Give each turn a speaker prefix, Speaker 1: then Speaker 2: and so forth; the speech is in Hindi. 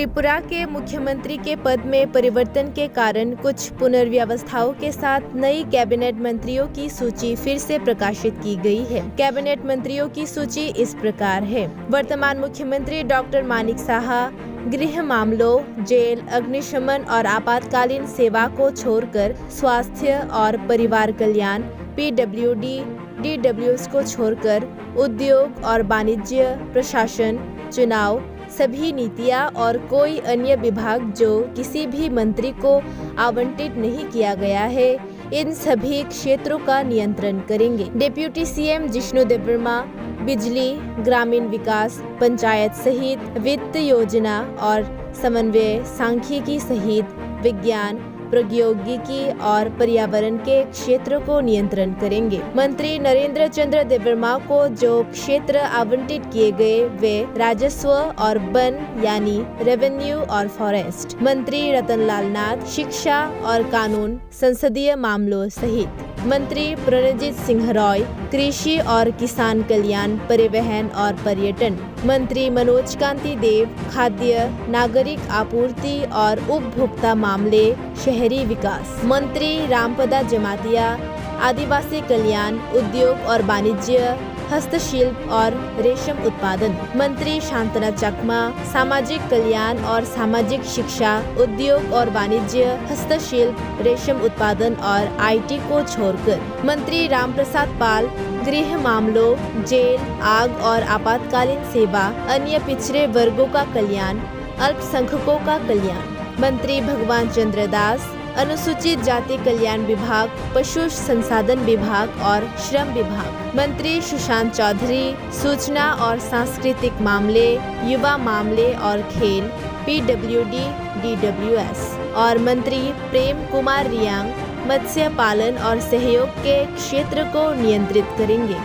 Speaker 1: त्रिपुरा के मुख्यमंत्री के पद में परिवर्तन के कारण कुछ पुनर्व्यवस्थाओं के साथ नई कैबिनेट मंत्रियों की सूची फिर से प्रकाशित की गई है। कैबिनेट मंत्रियों की सूची इस प्रकार है। वर्तमान मुख्यमंत्री डॉक्टर मानिक साहा गृह मामलों, जेल, अग्निशमन और आपातकालीन सेवा को छोड़कर स्वास्थ्य और परिवार कल्याण, PWD, DWS को छोड़कर उद्योग और वाणिज्य, प्रशासन, चुनाव, सभी नीतियां और कोई अन्य विभाग जो किसी भी मंत्री को आवंटित नहीं किया गया है, इन सभी क्षेत्रों का नियंत्रण करेंगे। डिप्टी CM जिष्णु देववर्मा बिजली, ग्रामीण विकास, पंचायत सहित वित्त योजना और समन्वय, सांख्यिकी सहित विज्ञान, प्रौद्योगिकी और पर्यावरण के क्षेत्र को नियंत्रण करेंगे। मंत्री नरेंद्र चंद्र देववर्मा को जो क्षेत्र आवंटित किए गए वे राजस्व और वन यानी रेवेन्यू और फॉरेस्ट। मंत्री रतनलाल नाथ शिक्षा और कानून, संसदीय मामलों सहित। मंत्री प्रणजीत सिंह रॉय कृषि और किसान कल्याण, परिवहन और पर्यटन। मंत्री मनोज कांति देव खाद्य, नागरिक आपूर्ति और उपभोक्ता मामले, शहरी विकास। मंत्री रामपदा जमातिया आदिवासी कल्याण, उद्योग और वाणिज्य, हस्तशिल्प और रेशम उत्पादन। मंत्री शांतना चकमा सामाजिक कल्याण और सामाजिक शिक्षा, उद्योग और वाणिज्य, हस्तशिल्प, रेशम उत्पादन और IT को छोड़कर। मंत्री रामप्रसाद पाल गृह मामलों, जेल, आग और आपातकालीन सेवा, अन्य पिछड़े वर्गों का कल्याण, अल्पसंख्यकों का कल्याण। मंत्री भगवान चंद्र दास अनुसूचित जाति कल्याण विभाग, पशु संसाधन विभाग और श्रम विभाग। मंत्री सुशांत चौधरी सूचना और सांस्कृतिक मामले, युवा मामले और खेल, PWD, DWS। और मंत्री प्रेम कुमार रियांग मत्स्य पालन और सहयोग के क्षेत्र को नियंत्रित करेंगे।